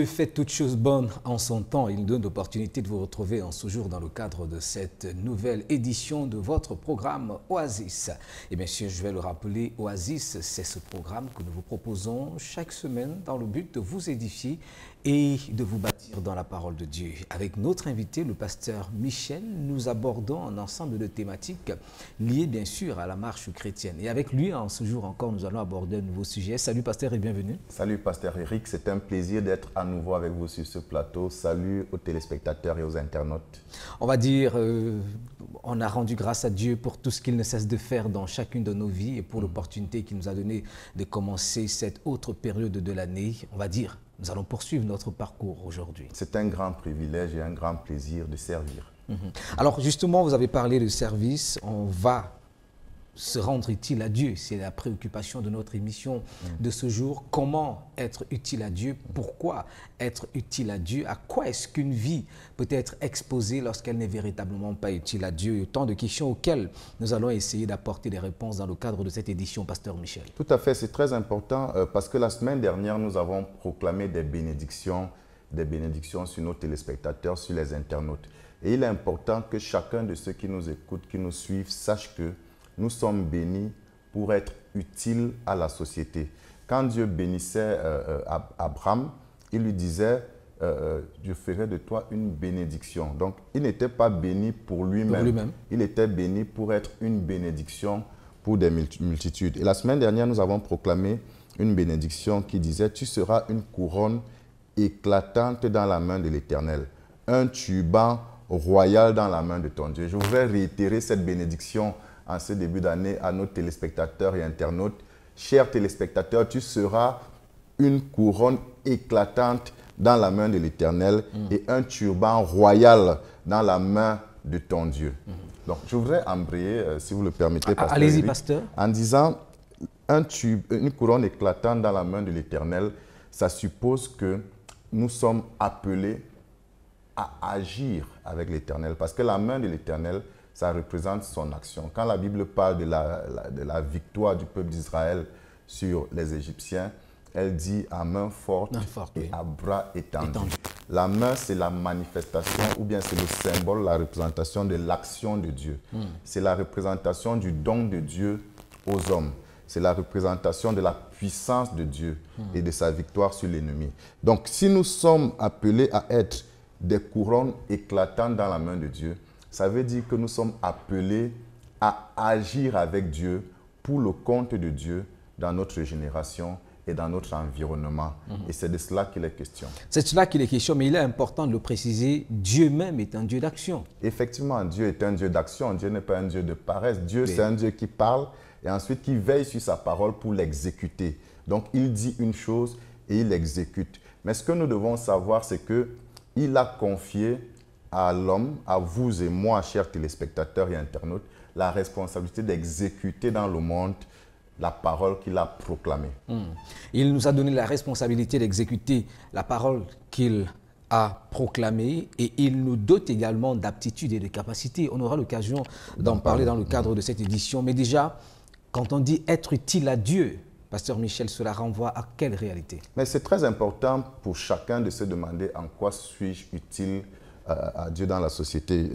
fait toutes choses bonnes en son temps. Il nous donne l'opportunité de vous retrouver en ce jour dans le cadre de cette nouvelle édition de votre programme Oasis. Et bien sûr, je vais le rappeler, Oasis, c'est ce programme que nous vous proposons chaque semaine dans le but de vous édifier et de vous bâtir dans la parole de Dieu. Avec notre invité, le pasteur Michel, nous abordons un ensemble de thématiques liées bien sûr à la marche chrétienne. Et avec lui, en ce jour encore, nous allons aborder un nouveau sujet. Salut pasteur et bienvenue. Salut pasteur Eric, c'est un plaisir d'être à nouveau avec vous sur ce plateau. Salut aux téléspectateurs et aux internautes. On va dire, on a rendu grâce à Dieu pour tout ce qu'il ne cesse de faire dans chacune de nos vies et pour l'opportunité qu'il nous a donnée de commencer cette autre période de l'année. On va dire, nous allons poursuivre notre parcours aujourd'hui. C'est un grand privilège et un grand plaisir de servir. Alors justement, vous avez parlé de service, on va se rendre utile à Dieu. C'est la préoccupation de notre émission de ce jour. Comment être utile à Dieu? Pourquoi être utile à Dieu? À quoi est-ce qu'une vie peut être exposée lorsqu'elle n'est véritablement pas utile à Dieu? Autant de questions auxquelles nous allons essayer d'apporter des réponses dans le cadre de cette édition, pasteur Michel. Tout à fait, c'est très important parce que la semaine dernière, nous avons proclamé des bénédictions sur nos téléspectateurs, sur les internautes. Et il est important que chacun de ceux qui nous écoutent, qui nous suivent, sache que nous sommes bénis pour être utiles à la société. Quand Dieu bénissait Abraham, il lui disait je ferai de toi une bénédiction. Donc, il n'était pas béni pour lui-même. Il était béni pour être une bénédiction pour des multitudes. Et la semaine dernière, nous avons proclamé une bénédiction qui disait « Tu seras une couronne éclatante dans la main de l'Éternel, un turban royal dans la main de ton Dieu. » Je voudrais réitérer cette bénédiction en ce début d'année à nos téléspectateurs et internautes. Chers téléspectateurs, tu seras une couronne éclatante dans la main de l'Éternel et un turban royal dans la main de ton Dieu. Donc, je voudrais embrayer, si vous le permettez, pasteur. Allez-y, pasteur. En disant une couronne éclatante dans la main de l'Éternel, ça suppose que nous sommes appelés à agir avec l'Éternel. Parce que la main de l'Éternel, ça représente son action. Quand la Bible parle de la victoire du peuple d'Israël sur les Égyptiens, elle dit à main forte et à bras étendus. La main, c'est la manifestation ou bien c'est le symbole, la représentation de l'action de Dieu. C'est la représentation du don de Dieu aux hommes. C'est la représentation de la puissance de Dieu et de sa victoire sur l'ennemi. Donc, si nous sommes appelés à être des couronnes éclatantes dans la main de Dieu, ça veut dire que nous sommes appelés à agir avec Dieu pour le compte de Dieu dans notre génération et dans notre environnement. Et c'est de cela qu'il est question. C'est de cela qu'il est question, mais il est important de le préciser, Dieu même est un Dieu d'action. Effectivement, Dieu est un Dieu d'action. Dieu n'est pas un Dieu de paresse. Dieu, c'est un Dieu qui parle et ensuite qui veille sur sa parole pour l'exécuter. Donc, il dit une chose et il l'exécute. Mais ce que nous devons savoir, c'est qu'il a confié à l'homme, à vous et moi, chers téléspectateurs et internautes, la responsabilité d'exécuter dans le monde la parole qu'il a proclamée. Il nous a donné la responsabilité d'exécuter la parole qu'il a proclamée et il nous dote également d'aptitudes et de capacités. On aura l'occasion d'en parler dans le cadre de cette édition. Mais déjà, quand on dit être utile à Dieu, pasteur Michel, cela renvoie à quelle réalité? Mais c'est très important pour chacun de se demander en quoi suis-je utile à Dieu dans la société.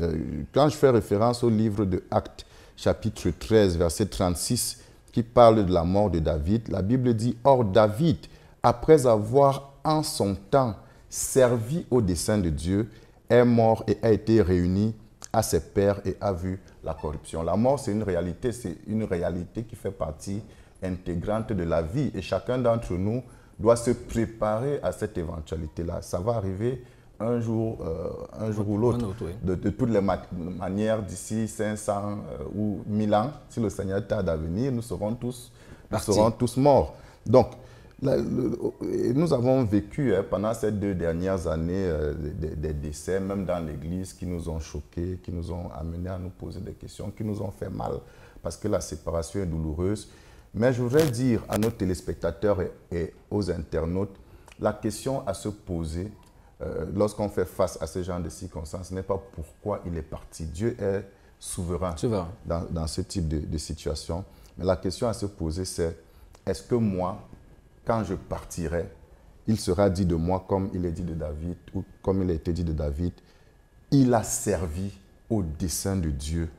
Quand je fais référence au livre de Actes, chapitre 13, verset 36, qui parle de la mort de David, la Bible dit « Or David, après avoir en son temps servi au dessein de Dieu, est mort et a été réuni à ses pairs et a vu la corruption. » La mort, c'est une réalité qui fait partie intégrante de la vie et chacun d'entre nous doit se préparer à cette éventualité-là. Ça va arriver un jour ou l'autre. Oui. De toutes les manières, d'ici 500 ou 1000 ans, si le Seigneur tarde à venir, nous serons tous morts. Donc, nous avons vécu pendant ces 2 dernières années des décès, même dans l'Église, qui nous ont choqués, qui nous ont amenés à nous poser des questions, qui nous ont fait mal, parce que la séparation est douloureuse. Mais je voudrais dire à nos téléspectateurs et aux internautes, la question à se poser, lorsqu'on fait face à ce genre de circonstances, ce n'est pas pourquoi il est parti. Dieu est souverain dans ce type de situation. Mais la question à se poser, c'est est-ce que moi, quand je partirai, il sera dit de moi comme il est dit de David, ou comme il a été dit de David, il a servi au dessein de Dieu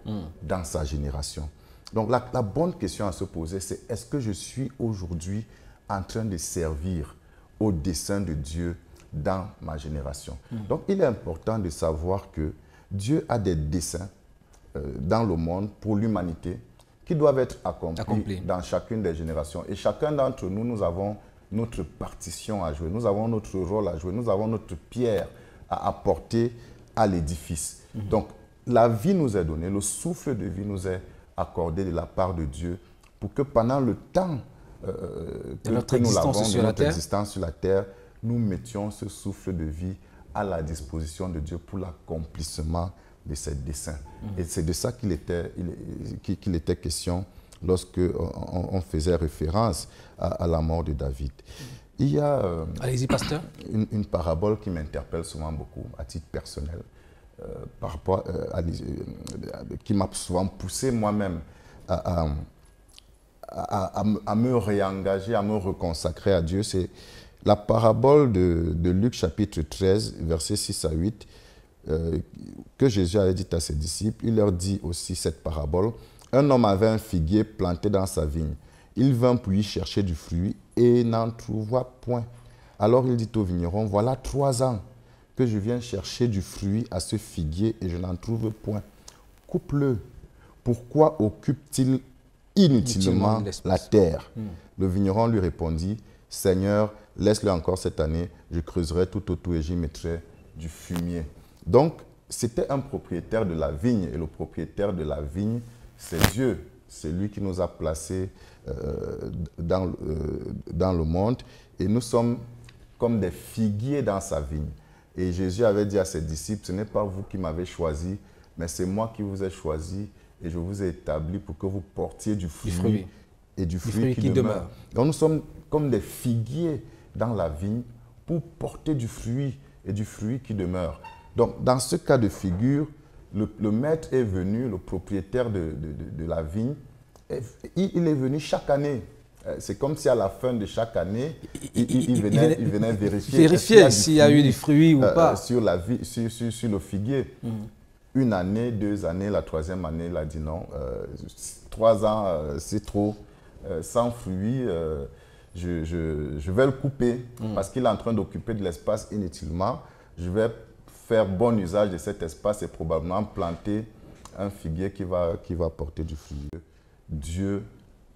dans sa génération. Donc la bonne question à se poser, c'est est-ce que je suis aujourd'hui en train de servir au dessein de Dieu dans ma génération? Donc il est important de savoir que Dieu a des desseins dans le monde pour l'humanité qui doivent être accomplis dans chacune des générations. Et chacun d'entre nous, nous avons notre partition à jouer, nous avons notre rôle à jouer, nous avons notre pierre à apporter à l'édifice. Donc, la vie nous est donnée, le souffle de vie nous est accordé de la part de Dieu pour que pendant le temps que nous avons de notre existence sur la terre, nous mettions ce souffle de vie à la disposition de Dieu pour l'accomplissement de ses desseins. Et c'est de ça qu'il était question lorsque on faisait référence à la mort de David. Il y a allez-y, pasteur. Une parabole qui m'interpelle souvent beaucoup à titre personnel, par rapport qui m'a souvent poussé moi-même à me réengager, à me reconsacrer à Dieu. C'est la parabole de Luc chapitre 13, versets 6 à 8, que Jésus avait dit à ses disciples. Il leur dit aussi cette parabole. Un homme avait un figuier planté dans sa vigne. Il vint puis y chercher du fruit et n'en trouva point. Alors il dit au vigneron, voilà 3 ans que je viens chercher du fruit à ce figuier et je n'en trouve point. Coupe-le. Pourquoi occupe-t-il inutilement la terre? Le vigneron lui répondit, Seigneur, laisse-le encore cette année, je creuserai tout autour et j'y mettrai du fumier. Donc, c'était un propriétaire de la vigne et le propriétaire de la vigne, c'est Dieu. C'est lui qui nous a placés dans le monde et nous sommes comme des figuiers dans sa vigne. Et Jésus avait dit à ses disciples, ce n'est pas vous qui m'avez choisi, mais c'est moi qui vous ai choisi et je vous ai établi pour que vous portiez du fruit et du fruit qui demeure. Donc nous sommes comme des figuiers dans la vigne pour porter du fruit et du fruit qui demeure. Donc dans ce cas de figure, le maître est venu, le propriétaire de la vigne, il est venu chaque année. C'est comme si à la fin de chaque année, il venait vérifier s'il y a eu des fruits ou pas. Sur le figuier. Une année, 2 années, la 3e année, il a dit non. 3 ans, c'est trop. Sans fruits, je vais le couper parce qu'il est en train d'occuper de l'espace inutilement. Je vais faire bon usage de cet espace et probablement planter un figuier qui va porter du fruit. Dieu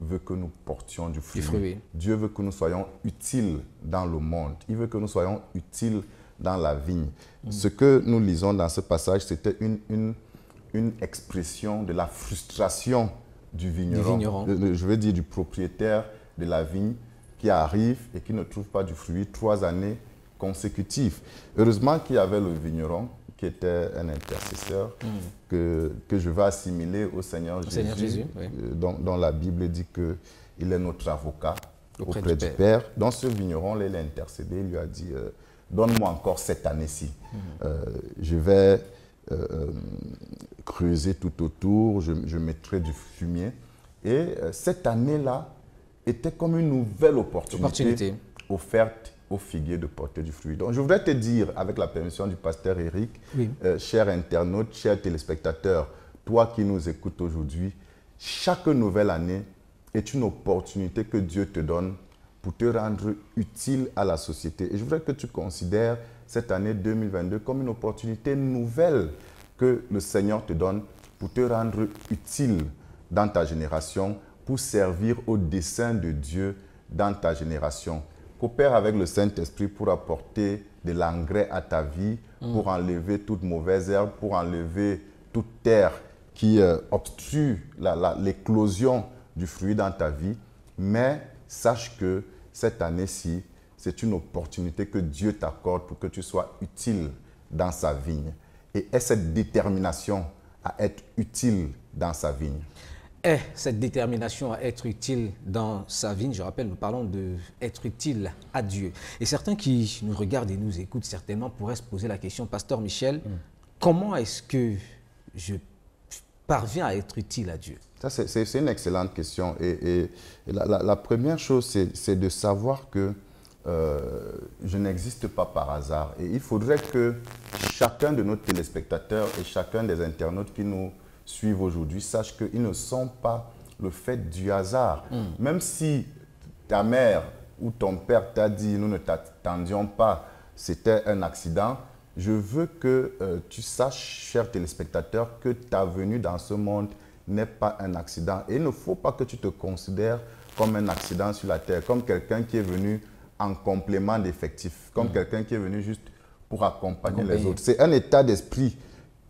veut que nous portions du fruit. Dieu veut que nous soyons utiles dans le monde. Il veut que nous soyons utiles dans la vigne. Ce que nous lisons dans ce passage, c'était une expression de la frustration du vigneron. Je veux dire du propriétaire de la vigne qui arrive et qui ne trouve pas du fruit 3 années consécutives. Heureusement qu'il y avait le vigneron qui était un intercesseur que je vais assimiler au Seigneur Jésus, oui. dont la Bible dit qu'il est notre avocat auprès du Père. Dans ce vigneron, il a intercédé, il lui a dit donne-moi encore cette année-ci. Je vais creuser tout autour, je mettrai du fumier. Et cette année-là était comme une nouvelle opportunité offerte au figuier de porter du fruit. Donc je voudrais te dire, avec la permission du pasteur Eric, chers internautes, chers téléspectateurs, toi qui nous écoutes aujourd'hui, chaque nouvelle année est une opportunité que Dieu te donne pour te rendre utile à la société. Et je voudrais que tu considères cette année 2022 comme une opportunité nouvelle que le Seigneur te donne pour te rendre utile dans ta génération, pour servir au dessein de Dieu dans ta génération. Coopère avec le Saint-Esprit pour apporter de l'engrais à ta vie, pour enlever toute mauvaise herbe, pour enlever toute terre qui obstrue l'éclosion du fruit dans ta vie. Mais sache que cette année-ci, c'est une opportunité que Dieu t'accorde pour que tu sois utile dans sa vigne. Et aie cette détermination à être utile dans sa vigne. Et cette détermination à être utile dans sa vigne, je rappelle, nous parlons d'être utile à Dieu. Et certains qui nous regardent et nous écoutent certainement pourraient se poser la question, Pasteur Michel, comment est-ce que je parviens à être utile à Dieu? Ça, c'est une excellente question. Et la première chose, c'est de savoir que je n'existe pas par hasard. Et il faudrait que chacun de nos téléspectateurs et chacun des internautes qui nous suivent aujourd'hui sache qu'ils ne sont pas le fait du hasard. Même si ta mère ou ton père t'a dit « nous ne t'attendions pas, c'était un accident », je veux que tu saches, chers téléspectateurs, que ta venue dans ce monde n'est pas un accident. Et il ne faut pas que tu te considères comme un accident sur la terre, comme quelqu'un qui est venu en complément d'effectifs, comme quelqu'un qui est venu juste pour accompagner les autres. C'est un état d'esprit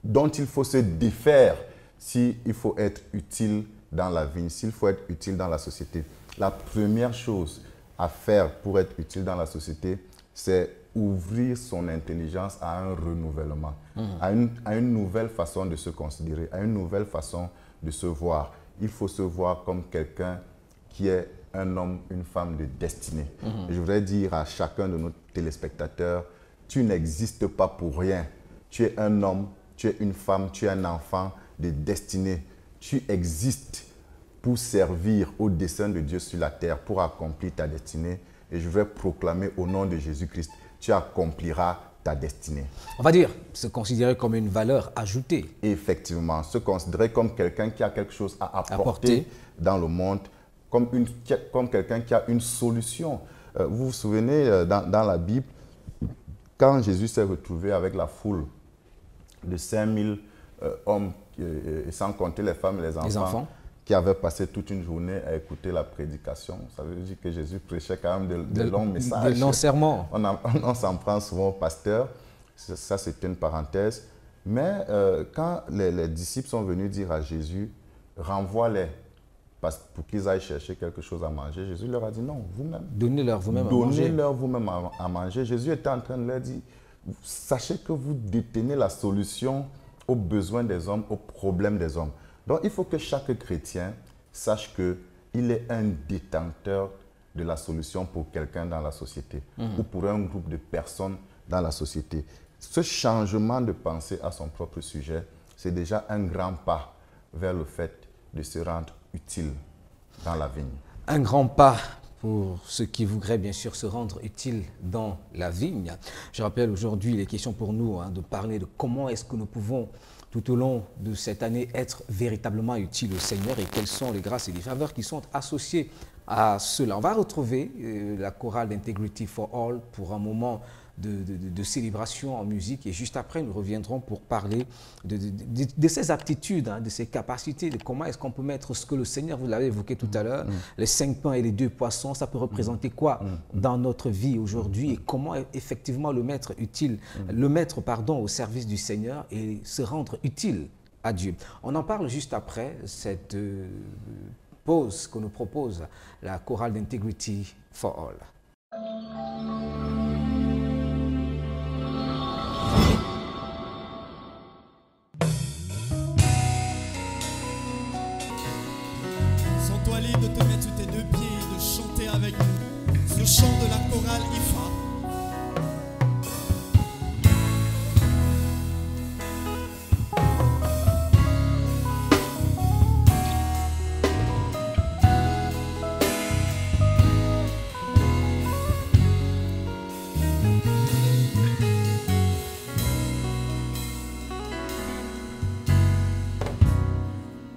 dont il faut se défaire s'il faut être utile dans la vie, s'il faut être utile dans la société. La première chose à faire pour être utile dans la société, c'est ouvrir son intelligence à un renouvellement, à une nouvelle façon de se considérer, à une nouvelle façon de se voir. Il faut se voir comme quelqu'un qui est un homme, une femme de destinée. Et je voudrais dire à chacun de nos téléspectateurs, tu n'existes pas pour rien. Tu es un homme, tu es une femme, tu es un enfant de destinée. Tu existes pour servir au dessein de Dieu sur la terre, pour accomplir ta destinée. Et je vais proclamer au nom de Jésus-Christ, tu accompliras ta destinée. On va dire, se considérer comme une valeur ajoutée. Effectivement, se considérer comme quelqu'un qui a quelque chose à apporter dans le monde, comme quelqu'un qui a une solution. Vous vous souvenez, dans la Bible, quand Jésus s'est retrouvé avec la foule de 5000 hommes, sans compter les femmes et les enfants, qui avaient passé toute une journée à écouter la prédication. Ça veut dire que Jésus prêchait quand même de longs messages. De longs sermons. On s'en prend souvent au pasteur. Ça, c'est une parenthèse. Mais quand les disciples sont venus dire à Jésus, renvoie-les pour qu'ils aillent chercher quelque chose à manger, Jésus leur a dit non, vous-même. Donnez-leur vous-même à manger. Donnez-leur vous-même à manger. Jésus était en train de leur dire, sachez que vous détenez la solution aux besoins des hommes, aux problèmes des hommes. Donc, il faut que chaque chrétien sache qu'il est un détenteur de la solution pour quelqu'un dans la société ou pour un groupe de personnes dans la société. Ce changement de pensée à son propre sujet, c'est déjà un grand pas vers le fait de se rendre utile dans la vigne. Un grand pas pour ceux qui voudraient bien sûr se rendre utile dans la vigne. Je rappelle aujourd'hui, il est question pour nous de parler de comment est-ce que nous pouvons tout au long de cette année être véritablement utiles au Seigneur et quelles sont les grâces et les faveurs qui sont associées à cela. On va retrouver la chorale d'Integrity for All pour un moment de célébration en musique et juste après nous reviendrons pour parler de ces aptitudes, de ces capacités, de comment est-ce qu'on peut mettre ce que le Seigneur, vous l'avez évoqué tout à l'heure, les 5 pains et les 2 poissons, ça peut représenter quoi dans notre vie aujourd'hui et comment effectivement le mettre utile, au service du Seigneur et se rendre utile à Dieu. On en parle juste après cette pause que nous propose la chorale d'Integrity for All. Sens-toi libre de te mettre sur tes 2 pieds et de chanter avec nous ce chant de la chorale IFA.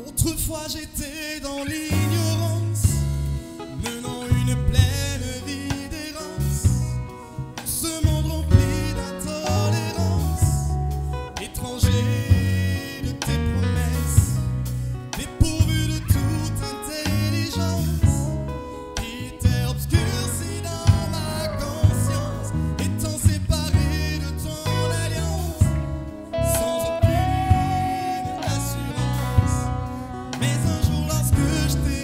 Autrefois j'étais dans l'ignorance, menant une pleine vie d'errance, dans ce monde rempli d'intolérance, étranger de tes promesses, dépourvu de toute intelligence, qui était obscurci dans ma conscience, étant séparé de ton alliance, sans aucune assurance. Mais un jour lorsque je t'ai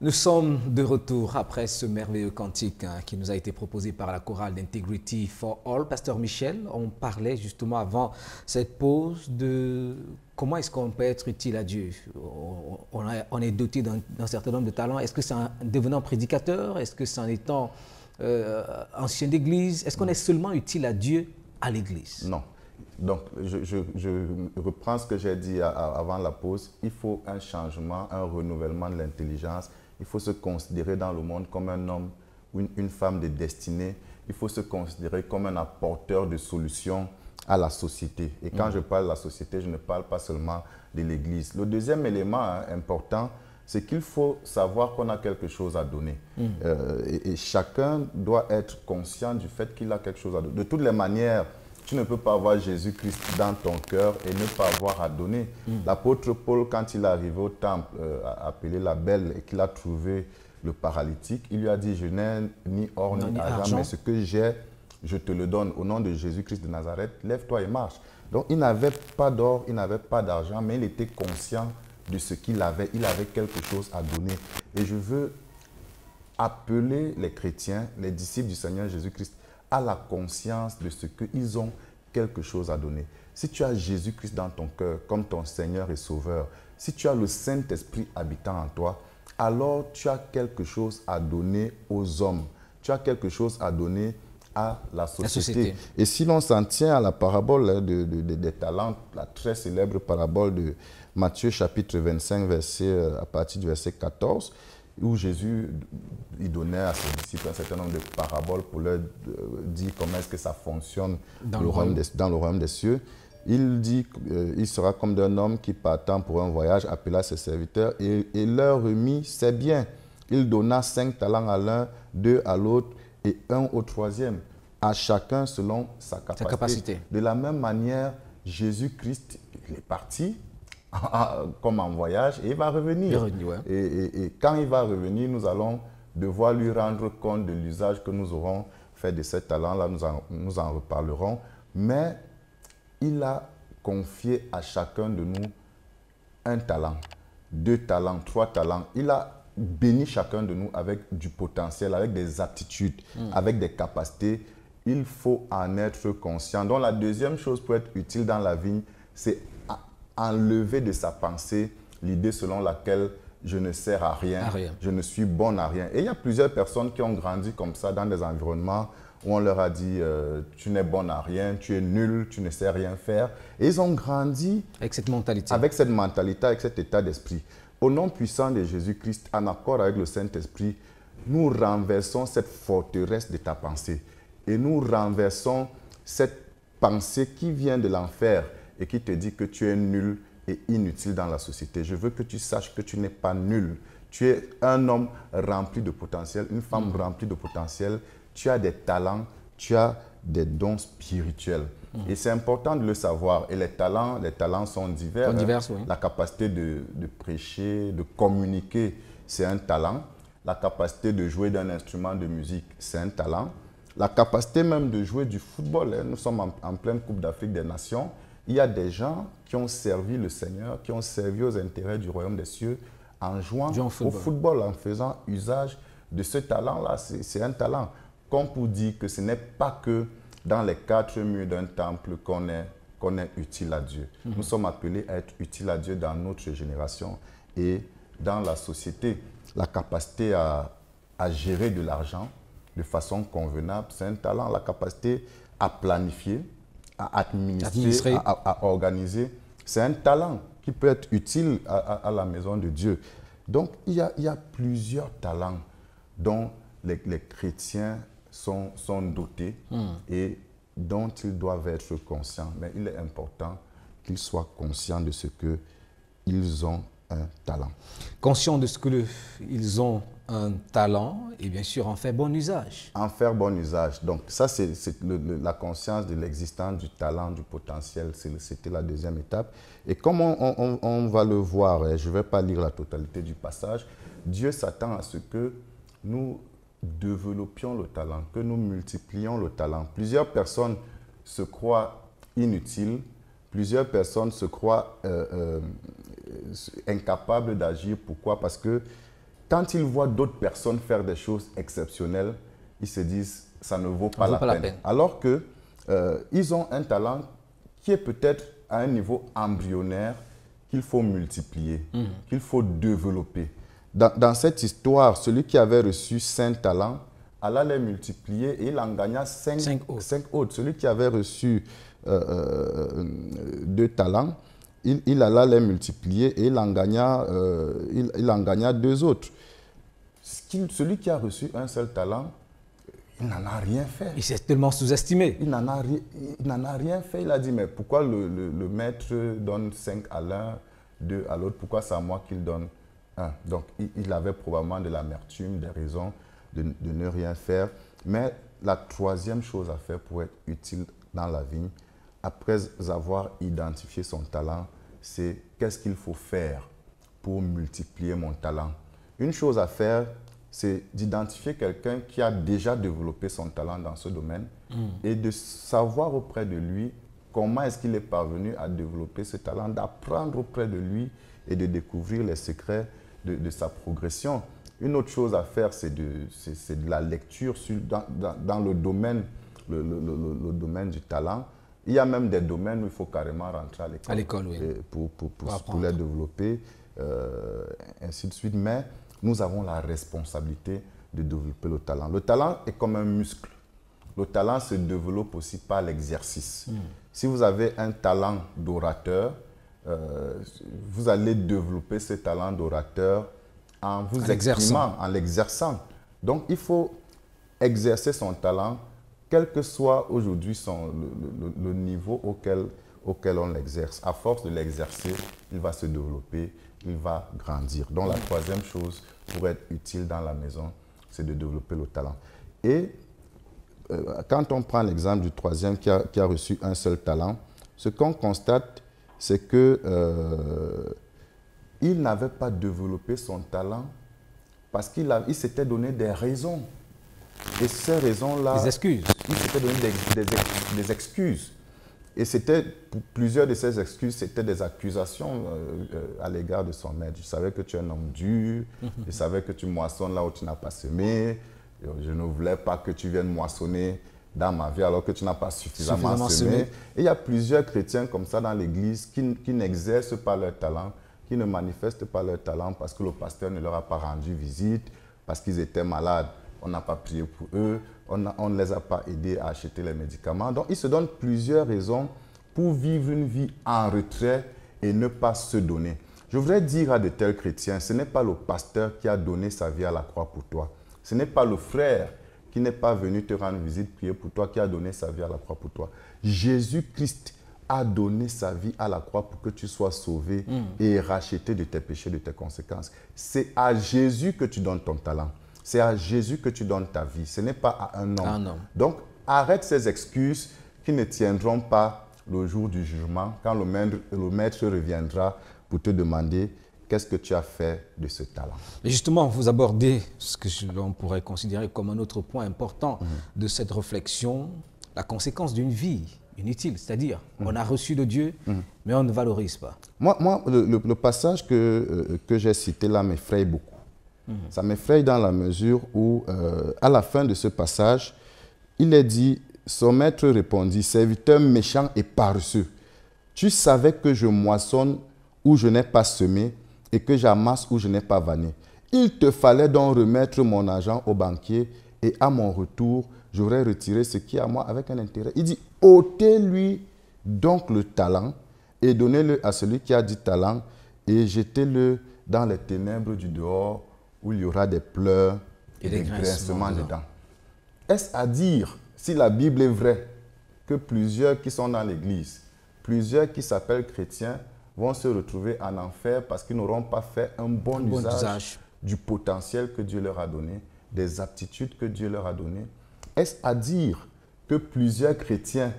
Nous sommes de retour après ce merveilleux cantique qui nous a été proposé par la chorale d'Integrity for All. Pasteur Michel, on parlait justement avant cette pause de comment est-ce qu'on peut être utile à Dieu. On est doté d'un certain nombre de talents. Est-ce que c'est en devenant prédicateur? Est-ce que c'est en étant ancien d'église? Est-ce qu'on est seulement utile à Dieu à l'église? Non. Donc, je reprends ce que j'ai dit avant la pause. Il faut un changement, un renouvellement de l'intelligence. Il faut se considérer dans le monde comme un homme ou une femme de destinée. Il faut se considérer comme un apporteur de solutions à la société. Et quand je parle de la société, je ne parle pas seulement de l'Église. Le deuxième élément important, c'est qu'il faut savoir qu'on a quelque chose à donner. Et chacun doit être conscient du fait qu'il a quelque chose à donner. De toutes les manières, tu ne peux pas avoir Jésus-Christ dans ton cœur et ne pas avoir à donner. L'apôtre Paul, quand il est arrivé au temple, appelé la Belle, et qu'il a trouvé le paralytique, il lui a dit, je n'ai ni or ni argent, mais ce que j'ai, je te le donne. Au nom de Jésus-Christ de Nazareth, lève-toi et marche. Donc, il n'avait pas d'or, il n'avait pas d'argent, mais il était conscient de ce qu'il avait. Il avait quelque chose à donner. Et je veux appeler les chrétiens, les disciples du Seigneur Jésus-Christ, à la conscience de ce qu'ils ont quelque chose à donner. Si tu as Jésus-Christ dans ton cœur comme ton Seigneur et Sauveur, si tu as le Saint-Esprit habitant en toi, alors tu as quelque chose à donner aux hommes. Tu as quelque chose à donner à la société. Et si l'on s'en tient à la parabole des talents, la très célèbre parabole de Matthieu chapitre 25, à partir du verset 14, où Jésus il donnait à ses disciples un certain nombre de paraboles pour leur dire comment est-ce que ça fonctionne dans le royaume des cieux. Il dit il sera comme d'un homme qui partant pour un voyage appela ses serviteurs et leur remit ses biens. Il donna 5 talents à l'un, 2 à l'autre et 1 au troisième, à chacun selon sa capacité. De la même manière, Jésus-Christ il est parti comme en voyage et il va revenir. Et quand il va revenir, nous allons devoir lui rendre compte de l'usage que nous aurons fait de ces talents-là. Nous en reparlerons. Mais il a confié à chacun de nous un talent, 2 talents, 3 talents. Il a béni chacun de nous avec du potentiel, avec des aptitudes, avec des capacités. Il faut en être conscient. Donc la deuxième chose pour être utile dans la vie, c'est enlever de sa pensée l'idée selon laquelle je ne sers à rien, je ne suis bon à rien. Et il y a plusieurs personnes qui ont grandi comme ça dans des environnements où on leur a dit tu n'es bon à rien, tu es nul, tu ne sais rien faire. Et ils ont grandi avec cette mentalité, avec cet état d'esprit. Au nom puissant de Jésus-Christ, en accord avec le Saint-Esprit, nous renversons cette forteresse de ta pensée et nous renversons cette pensée qui vient de l'enfer et qui te dit que tu es nul et inutile dans la société. Je veux que tu saches que tu n'es pas nul. Tu es un homme rempli de potentiel, une femme remplie de potentiel. Tu as des talents, tu as des dons spirituels. Et c'est important de le savoir. Et les talents sont divers. Oui. La capacité de prêcher, de communiquer, c'est un talent. La capacité de jouer d'un instrument de musique, c'est un talent. La capacité même de jouer du football. Nous sommes en pleine Coupe d'Afrique des Nations. Il y a des gens qui ont servi le Seigneur, qui ont servi aux intérêts du royaume des cieux en jouant au football, en faisant usage de ce talent-là. C'est un talent. Comme pour dire que ce n'est pas que dans les 4 murs d'un temple qu'on est utile à Dieu. Nous sommes appelés à être utiles à Dieu dans notre génération et dans la société. La capacité à gérer de l'argent de façon convenable, c'est un talent. La capacité à planifier, à administrer, à organiser, c'est un talent qui peut être utile à la maison de Dieu. Donc, il y a plusieurs talents dont les chrétiens sont dotés et dont ils doivent être conscients. Mais il est important qu'ils soient conscients de ce qu'ils ont un talent. Conscients de ce qu'ils ont un talent et bien sûr en faire bon usage. En faire bon usage. Donc ça, c'est la conscience de l'existence du talent, du potentiel. C'était la deuxième étape. Et comme on va le voir, je ne vais pas lire la totalité du passage, Dieu s'attend à ce que nous développions le talent, que nous multiplions le talent. Plusieurs personnes se croient inutiles, plusieurs personnes se croient incapables d'agir. Pourquoi? Parce que quand ils voient d'autres personnes faire des choses exceptionnelles, ils se disent ça ne vaut pas la peine. Alors que ils ont un talent qui est peut-être à un niveau embryonnaire qu'il faut multiplier, qu'il faut développer. Dans cette histoire, celui qui avait reçu 5 talents alla les multiplier et il en gagna 5 autres. Celui qui avait reçu 2 talents, il alla les multiplier et il en gagna 2 autres. Celui qui a reçu un seul talent, il n'en a rien fait. Il s'est tellement sous-estimé. Il n'en a rien fait. Il a dit, mais pourquoi le maître donne 5 à l'un, 2 à l'autre? Pourquoi c'est à moi qu'il donne 1? Donc, il avait probablement de l'amertume, des raisons de ne rien faire. Mais la troisième chose à faire pour être utile dans la vie, après avoir identifié son talent, c'est qu'est-ce qu'il faut faire pour multiplier mon talent. Une chose à faire, c'est d'identifier quelqu'un qui a déjà développé son talent dans ce domaine et de savoir auprès de lui comment est-ce qu'il est parvenu à développer ce talent, d'apprendre auprès de lui et de découvrir les secrets de sa progression. Une autre chose à faire, c'est de la lecture dans le domaine, le domaine du talent. Il y a même des domaines où il faut carrément rentrer à l'école. À l'école, oui. Pour les développer, ainsi de suite. Mais nous avons la responsabilité de développer le talent. Le talent est comme un muscle. Le talent se développe aussi par l'exercice. Si vous avez un talent d'orateur, vous allez développer ce talent d'orateur en vous exprimant, en l'exerçant. Donc, il faut exercer son talent, quel que soit aujourd'hui le niveau auquel on l'exerce. À force de l'exercer, il va se développer, il va grandir. Donc, la troisième chose pour être utile dans la maison, c'est de développer le talent. Et quand on prend l'exemple du troisième qui a reçu un seul talent, ce qu'on constate, c'est que il n'avait pas développé son talent parce qu'il s'était donné des raisons. Et ces raisons-là... Des excuses. Il s'était donné des excuses. Et plusieurs de ces excuses, c'était des accusations à l'égard de son maître. Je savais que tu es un homme dur, je savais que tu moissonnes là où tu n'as pas semé, je ne voulais pas que tu viennes moissonner dans ma vie alors que tu n'as pas suffisamment semé. Et il y a plusieurs chrétiens comme ça dans l'église qui n'exercent pas leur talent, qui ne manifestent pas leur talent parce que le pasteur ne leur a pas rendu visite, parce qu'ils étaient malades. On n'a pas prié pour eux, on ne les a pas aidés à acheter les médicaments. Donc, ils se donnent plusieurs raisons pour vivre une vie en retrait et ne pas se donner. Je voudrais dire à de tels chrétiens, ce n'est pas le pasteur qui a donné sa vie à la croix pour toi. Ce n'est pas le frère qui n'est pas venu te rendre visite, prier pour toi, qui a donné sa vie à la croix pour toi. Jésus-Christ a donné sa vie à la croix pour que tu sois sauvé et racheté de tes péchés, de tes conséquences. C'est à Jésus que tu donnes ton talent. C'est à Jésus que tu donnes ta vie. Ce n'est pas à un homme. Donc, arrête ces excuses qui ne tiendront pas le jour du jugement, quand le maître reviendra pour te demander qu'est-ce que tu as fait de ce talent. Et justement, vous abordez ce que l'on pourrait considérer comme un autre point important de cette réflexion, la conséquence d'une vie inutile, c'est-à-dire on a reçu de Dieu, mais on ne valorise pas. Moi le passage que j'ai cité là m'effraie beaucoup. Ça m'effraie dans la mesure où, à la fin de ce passage, il est dit, son maître répondit, serviteur méchant et paresseux, tu savais que je moissonne où je n'ai pas semé et que j'amasse où je n'ai pas vanné. Il te fallait donc remettre mon argent au banquier et à mon retour, j'aurais retiré ce qui est à moi avec un intérêt. Il dit, ôtez-lui donc le talent et donnez-le à celui qui a 10 talents et jetez-le dans les ténèbres du dehors où il y aura des pleurs et des grincements dedans. Est-ce à dire, si la Bible est vraie, que plusieurs qui sont dans l'église, plusieurs qui s'appellent chrétiens, vont se retrouver en enfer parce qu'ils n'auront pas fait un bon usage du potentiel que Dieu leur a donné, des aptitudes que Dieu leur a données? Est-ce à dire que plusieurs chrétiens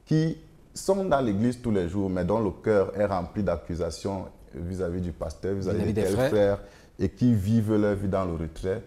qui sont dans l'église tous les jours, mais dont le cœur est rempli d'accusations vis-à-vis du pasteur, vis-à-vis des frères, et qui vivent leur vie dans le retrait,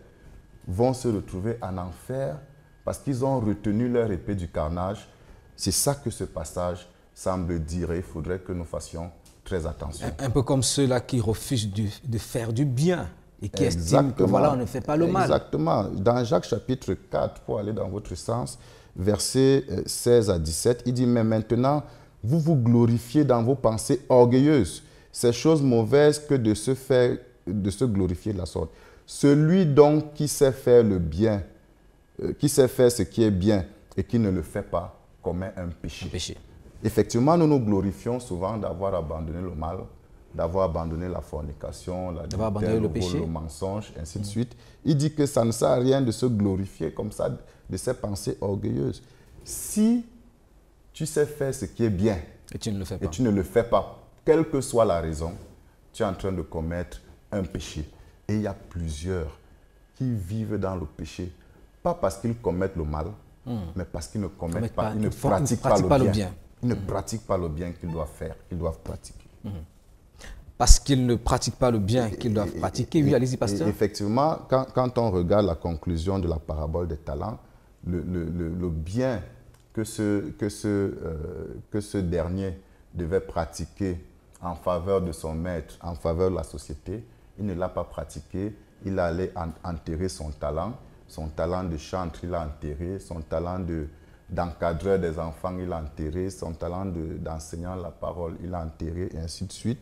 vont se retrouver en enfer parce qu'ils ont retenu leur épée du carnage? C'est ça que ce passage semble dire et il faudrait que nous fassions très attention. Un peu comme ceux-là qui refusent de faire du bien. et qui estime que voilà, on ne fait pas le mal. Exactement. Dans Jacques chapitre 4, pour aller dans votre sens, versets 16 à 17, il dit « Mais maintenant, vous vous glorifiez dans vos pensées orgueilleuses. C'est chose mauvaise que de se glorifier de la sorte. Celui donc qui sait faire le bien, qui sait faire ce qui est bien et qui ne le fait pas, commet un péché. » Effectivement, nous nous glorifions souvent d'avoir abandonné le mal, d'avoir abandonné la fornication, l'adultère, le vol, le mensonge, ainsi de suite. Il dit que ça ne sert à rien de se glorifier comme ça, de ces pensées orgueilleuses. Si tu sais faire ce qui est bien et tu ne le fais pas, quelle que soit la raison, tu es en train de commettre un péché. Et il y a plusieurs qui vivent dans le péché, pas parce qu'ils commettent le mal, mais parce qu'ils ne commettent pas, ils ne pratiquent pas le bien. Ils ne pratiquent pas le bien qu'ils doivent faire, qu'ils doivent pratiquer. Parce qu'ils ne pratiquent pas le bien qu'ils doivent pratiquer. Oui, allez-y, pasteur. Effectivement, quand on regarde la conclusion de la parabole des talents, le bien que ce dernier devait pratiquer en faveur de son maître, en faveur de la société, il ne l'a pas pratiqué. Il allait enterrer son talent de chantre, il l'a enterré, son talent d'encadreur des enfants, il l'a enterré, son talent d'enseignant la parole, il l'a enterré, et ainsi de suite.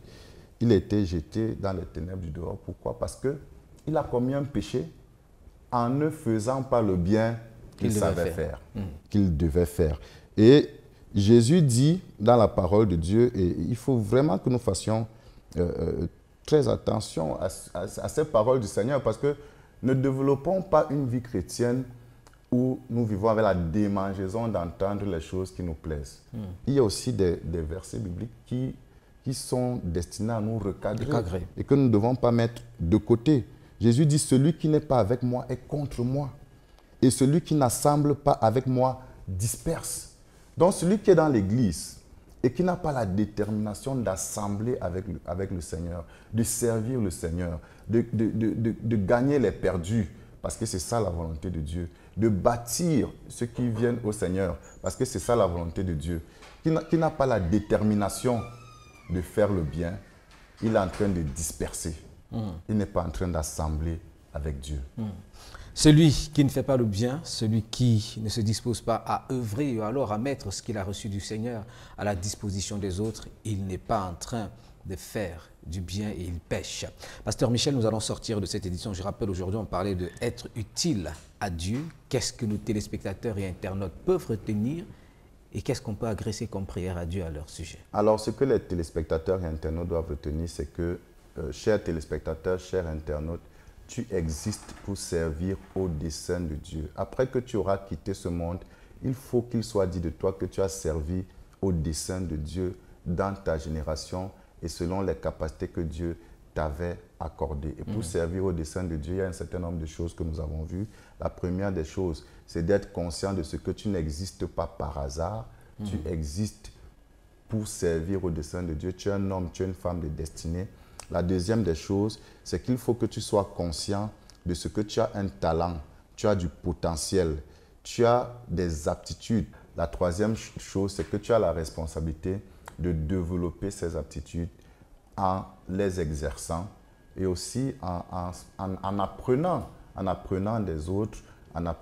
Il a été jeté dans les ténèbres du dehors. Pourquoi? Parce qu'il a commis un péché en ne faisant pas le bien qu'il savait faire, qu'il devait faire. Et Jésus dit dans la parole de Dieu, et il faut vraiment que nous fassions très attention à ces paroles du Seigneur, parce que ne développons pas une vie chrétienne où nous vivons avec la démangeaison d'entendre les choses qui nous plaisent. Il y a aussi des versets bibliques qui sont destinés à nous recadrer et que nous ne devons pas mettre de côté. Jésus dit, celui qui n'est pas avec moi est contre moi. Et celui qui n'assemble pas avec moi disperse. Donc celui qui est dans l'église et qui n'a pas la détermination d'assembler avec le Seigneur, de servir le Seigneur, de gagner les perdus, parce que c'est ça la volonté de Dieu, de bâtir ceux qui viennent au Seigneur, parce que c'est ça la volonté de Dieu, qui n'a pas la détermination de faire le bien, il est en train de disperser. Il n'est pas en train d'assembler avec Dieu. Celui qui ne fait pas le bien, celui qui ne se dispose pas à œuvrer ou alors à mettre ce qu'il a reçu du Seigneur à la disposition des autres, il n'est pas en train de faire du bien et il pêche. Pasteur Michel, nous allons sortir de cette édition. Je rappelle, aujourd'hui, on parlait de être utile à Dieu. Qu'est-ce que nos téléspectateurs et internautes peuvent retenir et qu'est-ce qu'on peut agresser comme prière à Dieu à leur sujet? Alors, ce que les téléspectateurs et internautes doivent retenir, c'est que, chers téléspectateurs, chers internautes, tu existes pour servir au dessein de Dieu. Après que tu auras quitté ce monde, il faut qu'il soit dit de toi que tu as servi au dessein de Dieu dans ta génération et selon les capacités que Dieu t'avait accordées. Et pour servir au dessein de Dieu, il y a un certain nombre de choses que nous avons vues. La première des choses, c'est d'être conscient de ce que tu n'existes pas par hasard. Tu existes pour servir au dessein de Dieu. Tu es un homme, tu es une femme de destinée. La deuxième des choses, c'est qu'il faut que tu sois conscient de ce que tu as un talent, tu as du potentiel, tu as des aptitudes. La troisième chose, c'est que tu as la responsabilité de développer ces aptitudes en les exerçant et aussi en apprenant des autres, en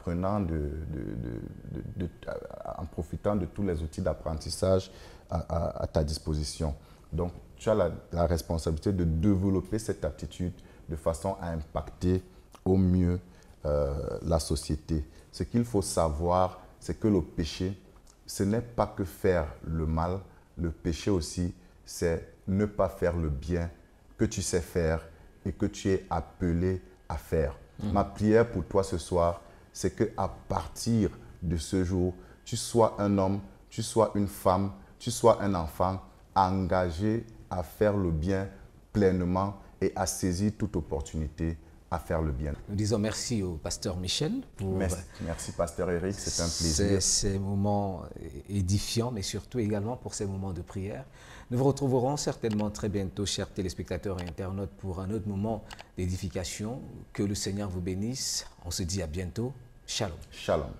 profitant de tous les outils d'apprentissage à ta disposition. Donc, tu as la responsabilité de développer cette aptitude de façon à impacter au mieux la société. Ce qu'il faut savoir, c'est que le péché, ce n'est pas que faire le mal. Le péché aussi, c'est ne pas faire le bien que tu sais faire et que tu es appelé à faire. Ma prière pour toi ce soir, c'est qu'à partir de ce jour, tu sois un homme, tu sois une femme, tu sois un enfant engagé à faire le bien pleinement et à saisir toute opportunité à faire le bien. Nous disons merci au pasteur Michel pour merci pasteur Eric, c'est un plaisir. Ces moments édifiants, mais surtout également pour ces moments de prière. Nous vous retrouverons certainement très bientôt, chers téléspectateurs et internautes, pour un autre moment d'édification. Que le Seigneur vous bénisse. On se dit à bientôt. Shalom. Shalom.